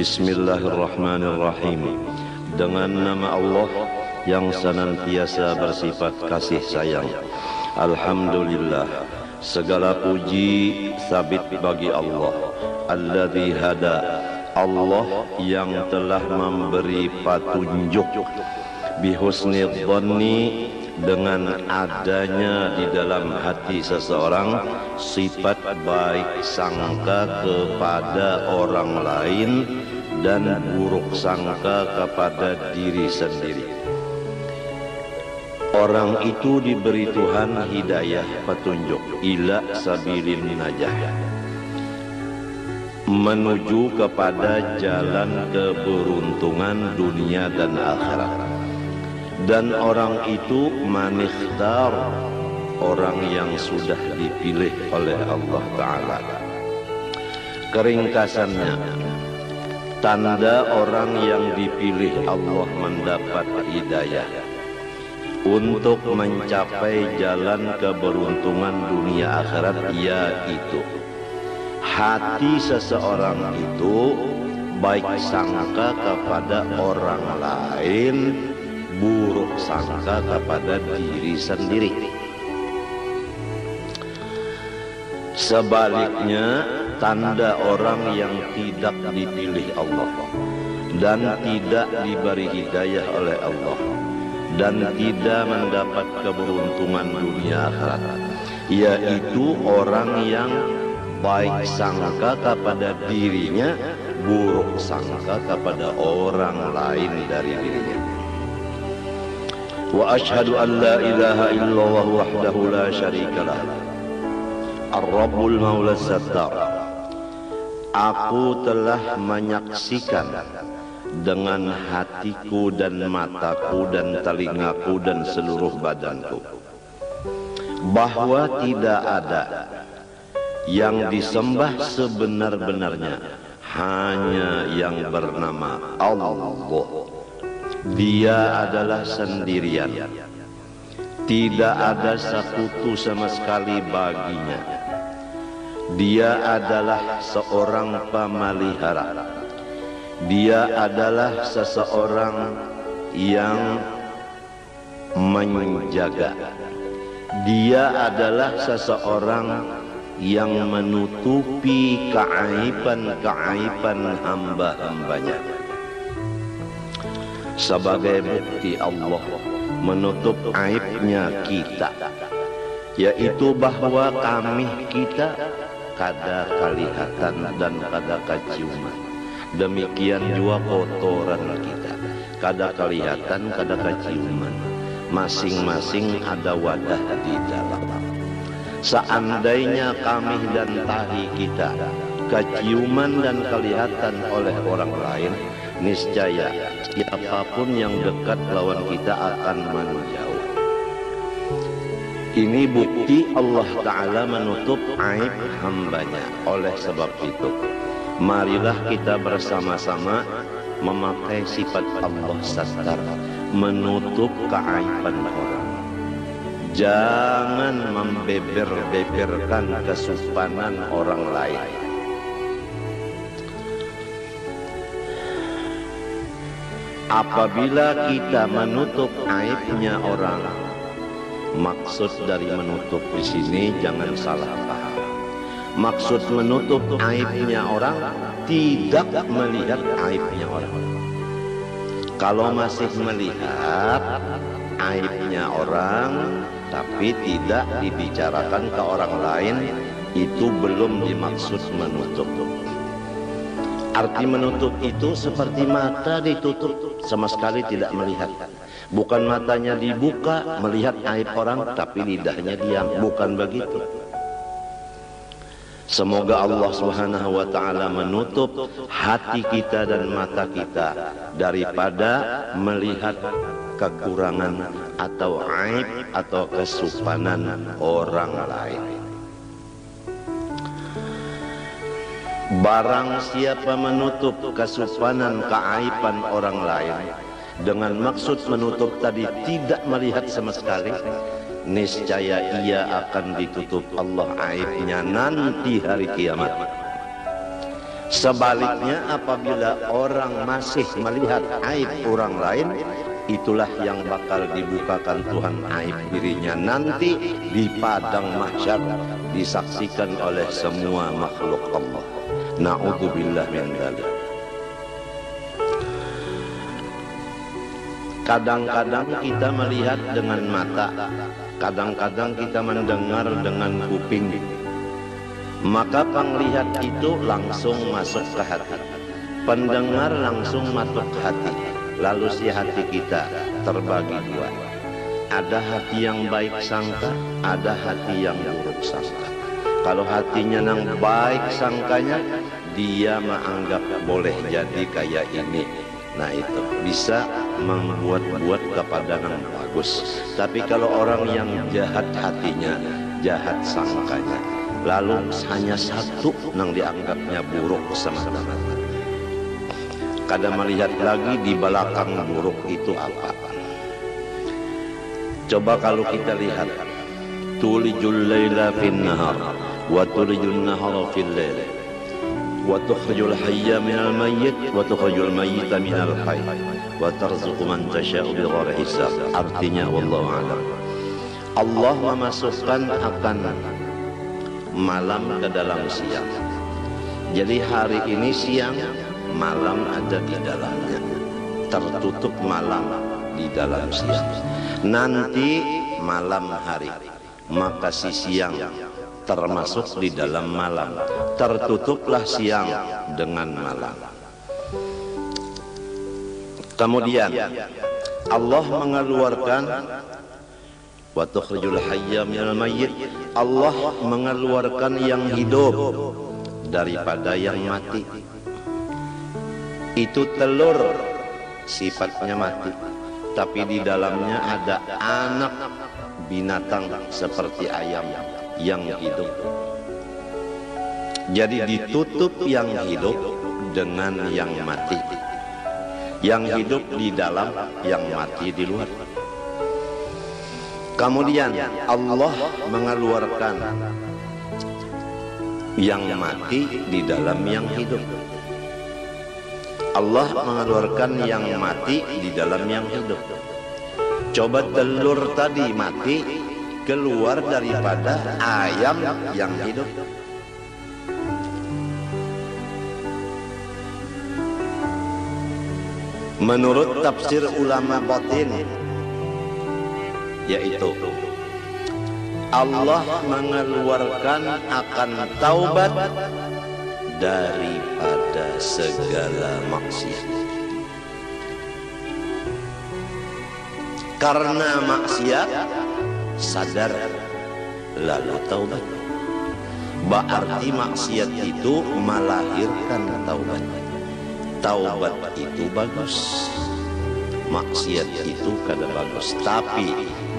Bismillahirrahmanirrahim. Dengan nama Allah yang senantiasa bersifat kasih sayang. Alhamdulillah, segala puji sabit bagi Allah. Alladzi hada, Allah yang telah memberi petunjuk. Bihusni dhanni, dengan adanya di dalam hati seseorang sifat baik sangka kepada orang lain dan buruk sangka kepada diri sendiri. Orang itu diberi Tuhan hidayah petunjuk ila sabilin najah, menuju kepada jalan keberuntungan dunia dan akhirat. Dan orang itu manikhtar, orang yang sudah dipilih oleh Allah Ta'ala. Keringkasannya, tanda orang yang dipilih Allah mendapat hidayah untuk mencapai jalan keberuntungan dunia akhirat, yaitu hati seseorang itu baik sangka kepada orang lain, buruk sangka kepada diri sendiri. Sebaliknya, tanda orang yang tidak dipilih Allah dan tidak diberi hidayah oleh Allah dan tidak mendapat keberuntungan dunia akhirat, yaitu orang yang baik sangka kepada dirinya, buruk sangka kepada orang lain dari dirinya. Wa ashhadu an la ilaha illallah wahdahu la syarikalah, ar-rabbul maula sattar. Aku telah menyaksikan dengan hatiku dan mataku dan telingaku dan seluruh badanku bahwa tidak ada yang disembah sebenar-benarnya hanya yang bernama Allah. Dia adalah sendirian, tidak ada sekutu sama sekali baginya. Dia adalah seorang pemelihara. Dia adalah seseorang yang menjaga. Dia adalah seseorang yang menutupi keaiban-keaiban hamba-hambanya. Sebagai bukti Allah menutup aibnya kita, yaitu bahwa kami kita kada kelihatan dan kada keciuman. Demikian juga kotoran kita kada kelihatan, kada keciuman. Masing-masing ada wadah di dalam. Seandainya kami dan tahi kita keciuman dan kelihatan oleh orang lain, niscaya siapapun yang dekat lawan kita akan menjauh. Ini bukti Allah Ta'ala menutup aib hambanya. Oleh sebab itu, marilah kita bersama-sama memakai sifat Allah Sattar, menutup keaiban orang. Jangan membeber-beberkan kesumpanan orang lain. Apabila kita menutup aibnya orang, maksud dari menutup di sini jangan salah paham. Maksud menutup aibnya orang tidak melihat aibnya orang. Kalau masih melihat aibnya orang tapi tidak dibicarakan ke orang lain, itu belum dimaksud menutup. Arti menutup itu seperti mata ditutup, sama sekali tidak melihat. Bukan matanya dibuka melihat aib orang, tapi lidahnya diam. Bukan begitu. Semoga Allah Subhanahu wa ta'ala menutup hati kita dan mata kita daripada melihat kekurangan atau aib atau kesupanan orang lain. Barang siapa menutup kesupanan keaiban orang lain dengan maksud menutup tadi tidak melihat sama sekali, niscaya ia akan ditutup Allah aibnya nanti hari kiamat. Sebaliknya, apabila orang masih melihat aib orang lain, itulah yang bakal dibukakan Tuhan aib dirinya nanti di padang mahsyar, disaksikan oleh semua makhluk Allah. Na'udzubillah min dzalik. Kadang-kadang kita melihat dengan mata, kadang-kadang kita mendengar dengan kuping. Maka penglihat itu langsung masuk ke hati, pendengar langsung masuk ke hati. Lalu si hati kita terbagi dua. Ada hati yang baik sangka, ada hati yang buruk sangka. Kalau hatinya nang baik sangkanya, dia menganggap boleh jadi kayak ini. Nah itu bisa membuat-buat kepada yang bagus. Tapi kalau orang yang jahat hatinya, jahat sangkanya, lalu hanya satu yang dianggapnya buruk semata-mata. Kadang melihat lagi di belakang buruk itu apa. Coba kalau kita lihat, tulijul laila fin nahar wa tulijul nahara fil lail wa tukhrijul hayya minal mayyit wa tukhrijul mayyita minal hayy wa tarzuqu man tasha'u bighairi hisab. Artinya wallahu a'lam, Allah memasukkan akan malam ke dalam siang. Jadi hari ini siang, malam ada di dalamnya, tertutup malam di dalam siang. Nanti malam hari, maka si siang termasuk di dalam malam, tertutuplah siang dengan malam. Kemudian Allah mengeluarkan wa tukhrijul hayya minal mayyit, Allah mengeluarkan yang hidup daripada yang mati. Itu telur sifatnya mati, tapi di dalamnya ada anak binatang seperti ayam yang hidup. Jadi ditutup yang hidup dengan yang mati. Yang hidup di dalam, yang mati di luar. Kemudian Allah mengeluarkan yang mati di dalam yang hidup. Allah mengeluarkan yang mati di dalam yang hidup. Coba telur tadi mati keluar daripada ayam yang hidup. Menurut tafsir ulama batin, yaitu Allah mengeluarkan akan taubat daripada segala maksiat. Karena maksiat sadar lalu taubat. Berarti maksiat itu melahirkan taubat. Taubat itu bagus, maksiat itu kada bagus. Tapi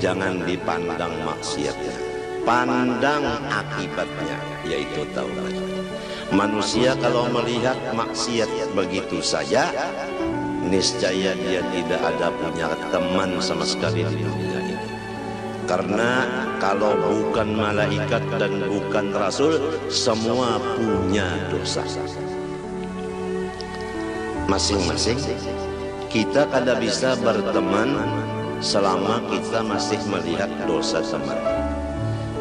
jangan dipandang maksiatnya, pandang akibatnya, yaitu taubat. Manusia kalau melihat maksiat begitu saja, niscaya dia tidak ada punya teman sama sekali di dunia ini. Karena kalau bukan malaikat dan bukan rasul, semua punya dosa. Masing-masing kita kada bisa berteman selama kita masih melihat dosa teman.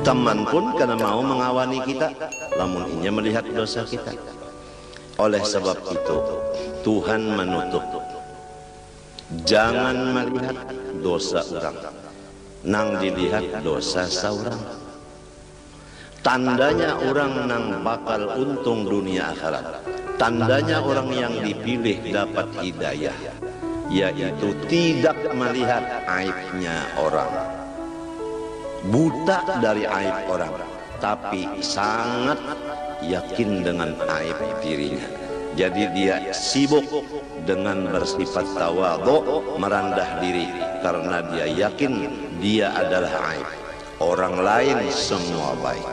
Teman pun kada mau mengawani kita lamun inya melihat dosa kita. Oleh sebab itu Tuhan menutup, jangan melihat dosa orang, nang dilihat dosa seorang. Tandanya orang nang bakal untung dunia akhirat, tandanya orang yang dipilih dapat hidayah, yaitu tidak melihat aibnya orang, buta dari aib orang, tapi sangat yakin dengan aib dirinya. Jadi dia sibuk dengan bersifat tawadhu, merendah diri, karena dia yakin dia adalah aib, orang lain semua baik.